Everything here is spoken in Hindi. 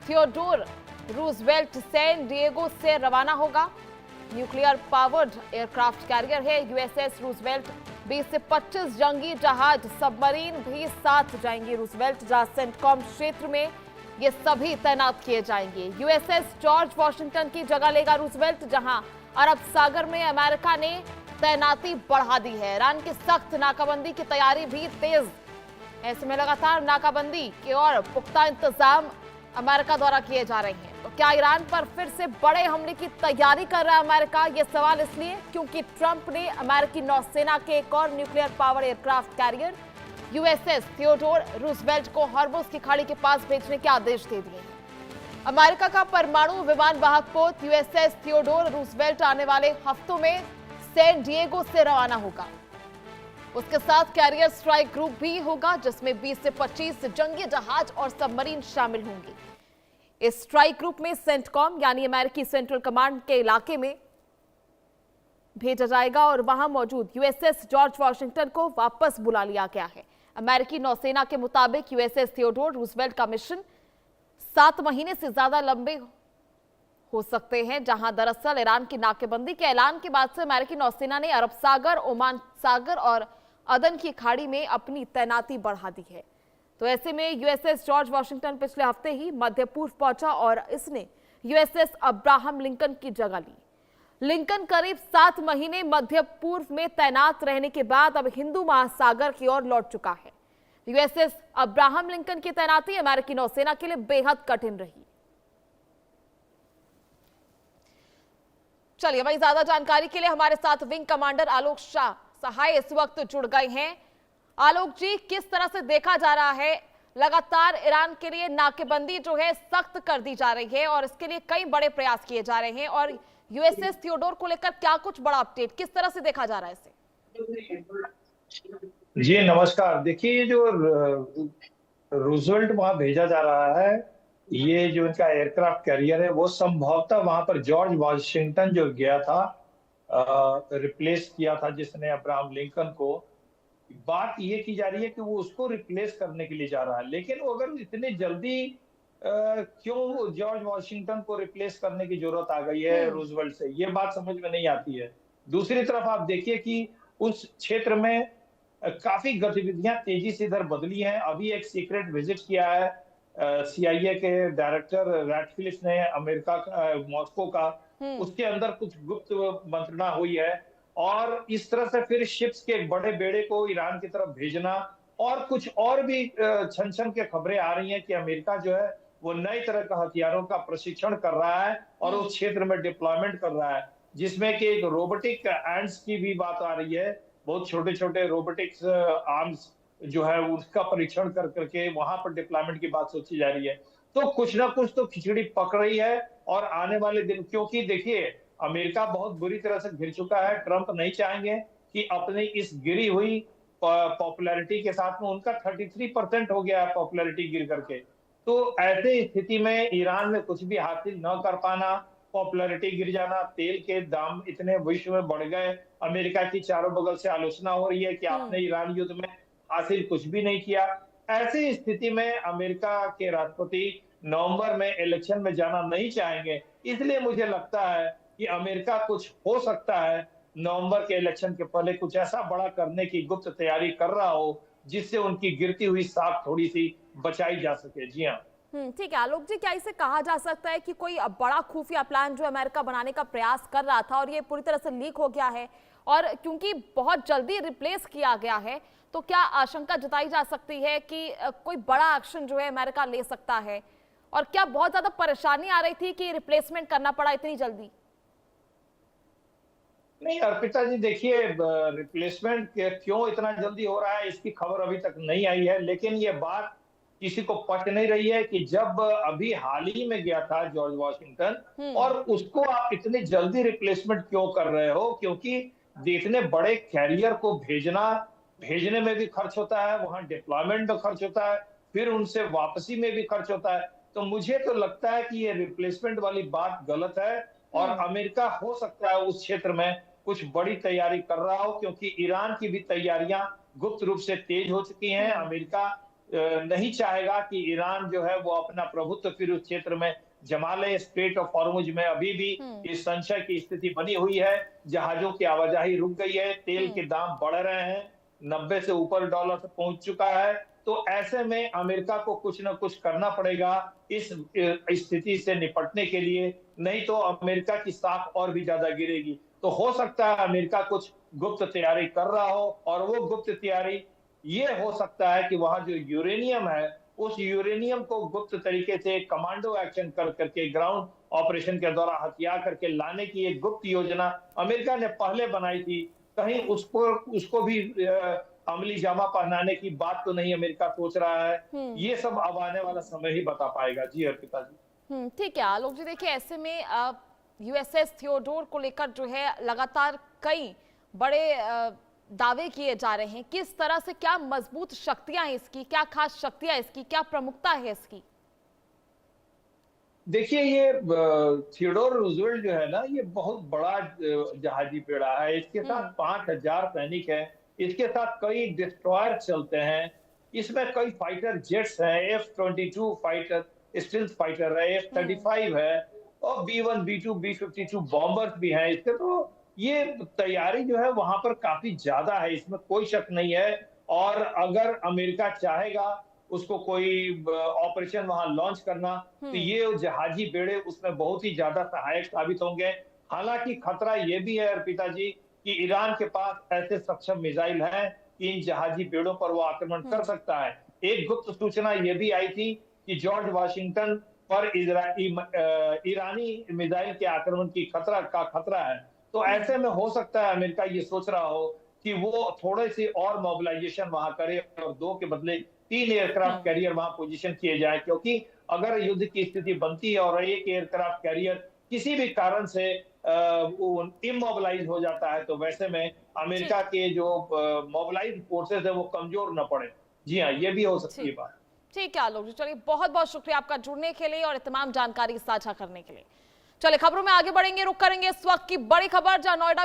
थियोडोर रूजवेल्ट सैन डिएगो से रवाना होगा। न्यूक्लियर पावर्ड एयरक्राफ्ट कैरियर है यूएसएस रूजवेल्ट। 20 से 25 जंगी जहाज सबमरीन भी साथ जाएंगे रूजवेल्ट, जहां सेंटकॉम क्षेत्र में ये सभी तैनात किए जाएंगे। यूएसएस जॉर्ज वॉशिंगटन की जगह लेगा रूजवेल्ट, जहां अरब सागर में अमेरिका ने तैनाती बढ़ा दी है। ईरान की सख्त नाकाबंदी की तैयारी भी तेज। ऐसे में लगातार नाकाबंदी के और पुख्ता इंतजाम अमेरिका द्वारा किए जा रहे हैं। तो क्या ईरान पर फिर से बड़े हमले की तैयारी कर रहा है अमेरिका? ये सवाल इसलिए क्योंकि ट्रंप ने अमेरिकी नौसेना के एक और nuclear power aircraft carrier USS Theodore Roosevelt को हॉर्मुज की खाड़ी के पास भेजने के आदेश दे दिए हैं। अमेरिका का परमाणु विमान वाहक पोत यूएसएस थियोडोर रूजवेल्ट आने वाले हफ्तों में सैन डिएगो से रवाना होगा। उसके साथ कैरियर स्ट्राइक ग्रुप भी होगा, जिसमें 20 से 25 जंगी जहाज और सबमरीन शामिल होंगे। इस स्ट्राइक ग्रुप में सेंटकॉम यानी अमेरिकी सेंट्रल कमांड के इलाके में भेजा जाएगा और वहां मौजूद यूएसएस जॉर्ज वॉशिंगटन को वापस बुला लिया गया है। अमेरिकी नौसेना के मुताबिक यूएसएस थियोडोर रूजवेल्ट का मिशन 7 महीने से ज्यादा लंबे हो सकते हैं, जहां दरअसल ईरान की नाकेबंदी के ऐलान के बाद से अमेरिकी नौसेना ने अरब सागर, ओमान सागर और अदन की खाड़ी में अपनी तैनाती बढ़ा दी है। तो ऐसे में यूएसएस जॉर्ज वॉशिंगटन पिछले हफ्ते ही मध्य पूर्व पहुंचा और इसने यूएसएस अब्राहम लिंकन की जगह ली। लिंकन करीब 7 महीने मध्य पूर्व में तैनात रहने के बाद अब हिंदू महासागर की ओर लौट चुका है। यूएसएस अब्राहम लिंकन की तैनाती अमेरिकी नौसेना के लिए बेहद कठिन रही। चलिए वही ज्यादा जानकारी के लिए हमारे साथ विंग कमांडर आलोक शाह सहाय इस वक्त जुड़ गए हैं। आलोक जी, किस तरह से देखा जा रहा है, लगातार ईरान के लिए नाकेबंदी जो है सख्त कर दी जा रही है और इसके लिए कई बड़े प्रयास किए जा रहे हैं, और यूएसएस थियोडोर को लेकर क्या कुछ बड़ा अपडेट, किस तरह से देखा जा रहा है इसे? जी नमस्कार। देखिए, ये जो रूजवेल्ट वहां भेजा जा रहा है, ये जो इनका एयरक्राफ्ट कैरियर है, वो संभवतः वहां पर जॉर्ज वॉशिंगटन जो गया था, रिप्लेस किया था, जिसने अब्राहम लिंकन को। बात ये की जा रही है कि वो उसको रिप्लेस करने के लिए जा रहा है, लेकिन वो अगर इतनी जल्दी क्यों जॉर्ज वॉशिंगटन को रिप्लेस करने की जरूरत आ गई है रूजवेल्ट से, ये बात समझ में नहीं आती है। दूसरी तरफ आप देखिए कि उस क्षेत्र में काफी गतिविधियां तेजी से इधर बदली हैं। अभी एक सीक्रेट विजिट किया है सीआईए के डायरेक्टर रैटक्लिफ ने अमेरिका मॉस्को का। उसके अंदर कुछ गुप्त मंत्रणा हुई है और इस तरह से फिर शिप्स के एक बड़े बेड़े को ईरान की तरफ भेजना, और कुछ और भी छन छन के खबरें आ रही हैं कि अमेरिका जो है वो नई तरह का हथियारों का प्रशिक्षण कर रहा है और उस क्षेत्र में डिप्लॉयमेंट कर रहा है, जिसमें कि एक रोबोटिक एंड्स की भी बात आ रही है। बहुत छोटे छोटे रोबोटिक्स आर्म्स जो है उसका परीक्षण कर करके वहां पर डिप्लॉयमेंट की बात सोची जा रही है। तो कुछ ना कुछ तो खिचड़ी पक रही है और आने वाले दिन, क्योंकि देखिए अमेरिका बहुत बुरी तरह से घिर चुका है। ट्रंप नहीं चाहेंगे कि अपनी इस गिरी हुई पॉपुलैरिटी के साथ में, उनका 33% हो गया है पॉपुलैरिटी गिर करके। तो ऐसे स्थिति में ईरान में कुछ भी हासिल न कर पाना, पॉपुलैरिटी गिर जाना, तेल के दाम इतने विश्व में बढ़ गए, अमेरिका की चारों बगल से आलोचना हो रही है कि आपने ईरान युद्ध में हासिल कुछ भी नहीं किया। ऐसी स्थिति में अमेरिका के राष्ट्रपति नवंबर में इलेक्शन में जाना नहीं चाहेंगे। इसलिए मुझे लगता है कि अमेरिका कुछ हो सकता है नवंबर के इलेक्शन के पहले कुछ ऐसा बड़ा करने की गुप्त तैयारी कर रहा हो जिससे उनकी गिरती हुई साख थोड़ी सी बचाई जा सके। जी हाँ। ठीक है आलोक जी, क्या इसे कहा जा सकता है कि कोई बड़ा खुफिया प्लान जो अमेरिका बनाने का प्रयास कर रहा था और ये पूरी तरह से लीक हो गया है, और क्योंकि बहुत जल्दी रिप्लेस किया गया है, तो क्या आशंका जताई जा सकती है कि कोई बड़ा एक्शन जो है अमेरिका ले सकता है? और क्या बहुत ज्यादा परेशानी आ रही थी कि रिप्लेसमेंट करना पड़ा इतनी जल्दी? नहीं अर्पिता जी, देखिए रिप्लेसमेंट क्यों इतना जल्दी हो रहा है इसकी खबर अभी तक नहीं आई है, लेकिन ये बात किसी को पच नहीं रही है कि जब अभी हाल ही में गया था जॉर्ज वॉशिंगटन, और उसको आप इतनी जल्दी रिप्लेसमेंट क्यों कर रहे हो, क्योंकि इतने बड़े कैरियर को भेजने में भी खर्च होता है, वहां डिप्लॉयमेंट में खर्च होता है, फिर उनसे वापसी में भी खर्च होता है। तो मुझे तो लगता है कि ये रिप्लेसमेंट वाली बात गलत है और अमेरिका हो सकता है उस क्षेत्र में कुछ बड़ी तैयारी कर रहा हो, क्योंकि ईरान की भी तैयारियां गुप्त रूप से तेज हो चुकी हैं। अमेरिका नहीं चाहेगा कि ईरान जो है वो अपना प्रभुत्व फिर उस क्षेत्र में जमा ले। स्ट्रेट ऑफ हॉर्मुज में अभी भी इस संशय की स्थिति बनी हुई है, जहाजों की आवाजाही रुक गई है, तेल के दाम बढ़ रहे हैं, 90 से ऊपर डॉलर से पहुंच चुका है। तो ऐसे में अमेरिका को कुछ न कुछ करना पड़ेगा इस स्थिति से निपटने के लिए, नहीं तो अमेरिका की साख और भी ज्यादा गिरेगी। तो हो सकता है अमेरिका कुछ गुप्त तैयारी कर रहा हो, और वो गुप्त तैयारी ये हो सकता है कि वहां जो यूरेनियम है, उस यूरेनियम को गुप्त तरीके से कमांडो एक्शन कर करके, ग्राउंड ऑपरेशन के द्वारा हथिया करके लाने की एक गुप्त योजना अमेरिका ने पहले बनाई थी। कहीं उसको भी अमली जामा पहनाने की बात तो नहीं अमेरिका सोच रहा है। ये सब अब आने वाला समय ही बता पाएगा। जी अर्पिता जी। ठीक है आलोक जी, देखिए ऐसे में यूएसएस थियोडोर को लेकर जो है लगातार कई बड़े दावे किए जा रहे हैं। किस तरह से, क्या मजबूत शक्तियां हैं इसकी, क्या खास शक्तियां इसकी, क्या प्रमुखता है इसकी? देखिए ये थियोडोर रूजवेल्ट जो है ना, ये बहुत बड़ा जहाजी बेड़ा है। इसके साथ 5000 सैनिक हैं, इसके साथ कई डिस्ट्रॉयर चलते हैं, इसमें कई फाइटर जेट्स हैं, F-22 फाइटर स्टील्थ फाइटर है, F-35 है, और B-1, B-2, B-52 बॉम्बर्स भी हैं इसके। तो ये तैयारी जो है वहां पर काफी ज्यादा है, इसमें कोई शक नहीं है। और अगर अमेरिका चाहेगा उसको कोई ऑपरेशन वहां लॉन्च करना, तो ये जहाजी बेड़े उसमें बहुत ही ज्यादा सहायक साबित होंगे। हालांकि खतरा ये भी है अर्पिता जी कि ईरान के पास ऐसे सक्षम मिसाइल हैं कि इन जहाजी बेड़ों पर वो आक्रमण कर सकता है। एक गुप्त सूचना ये भी आई थी कि जॉर्ज वाशिंगटन पर ईरानी मिसाइल के आक्रमण की खतरा है। तो ऐसे में हो सकता है अमेरिका ये सोच रहा हो कि वो थोड़े से और मोबिलाइजेशन वहां करे और 2 के बदले 3 एयरक्राफ्ट कैरियर वहां पोजीशन किए जाए, क्योंकि अगर युद्ध की स्थिति बनती है और एक एयरक्राफ्ट कैरियर किसी भी कारण से इमोबिलाइज हो जाता है, तो वैसे में अमेरिका के जो मोबिलाइज फोर्सेस है वो कमजोर न पड़े। जी हाँ, ये भी हो सकती है बात। ठीक है आलोक जी, चलिए बहुत बहुत शुक्रिया आपका जुड़ने के लिए और तमाम जानकारी साझा करने के लिए। चलिए खबरों में आगे बढ़ेंगे, रुक करेंगे इस वक्त की बड़ी खबर, जहां नोएडा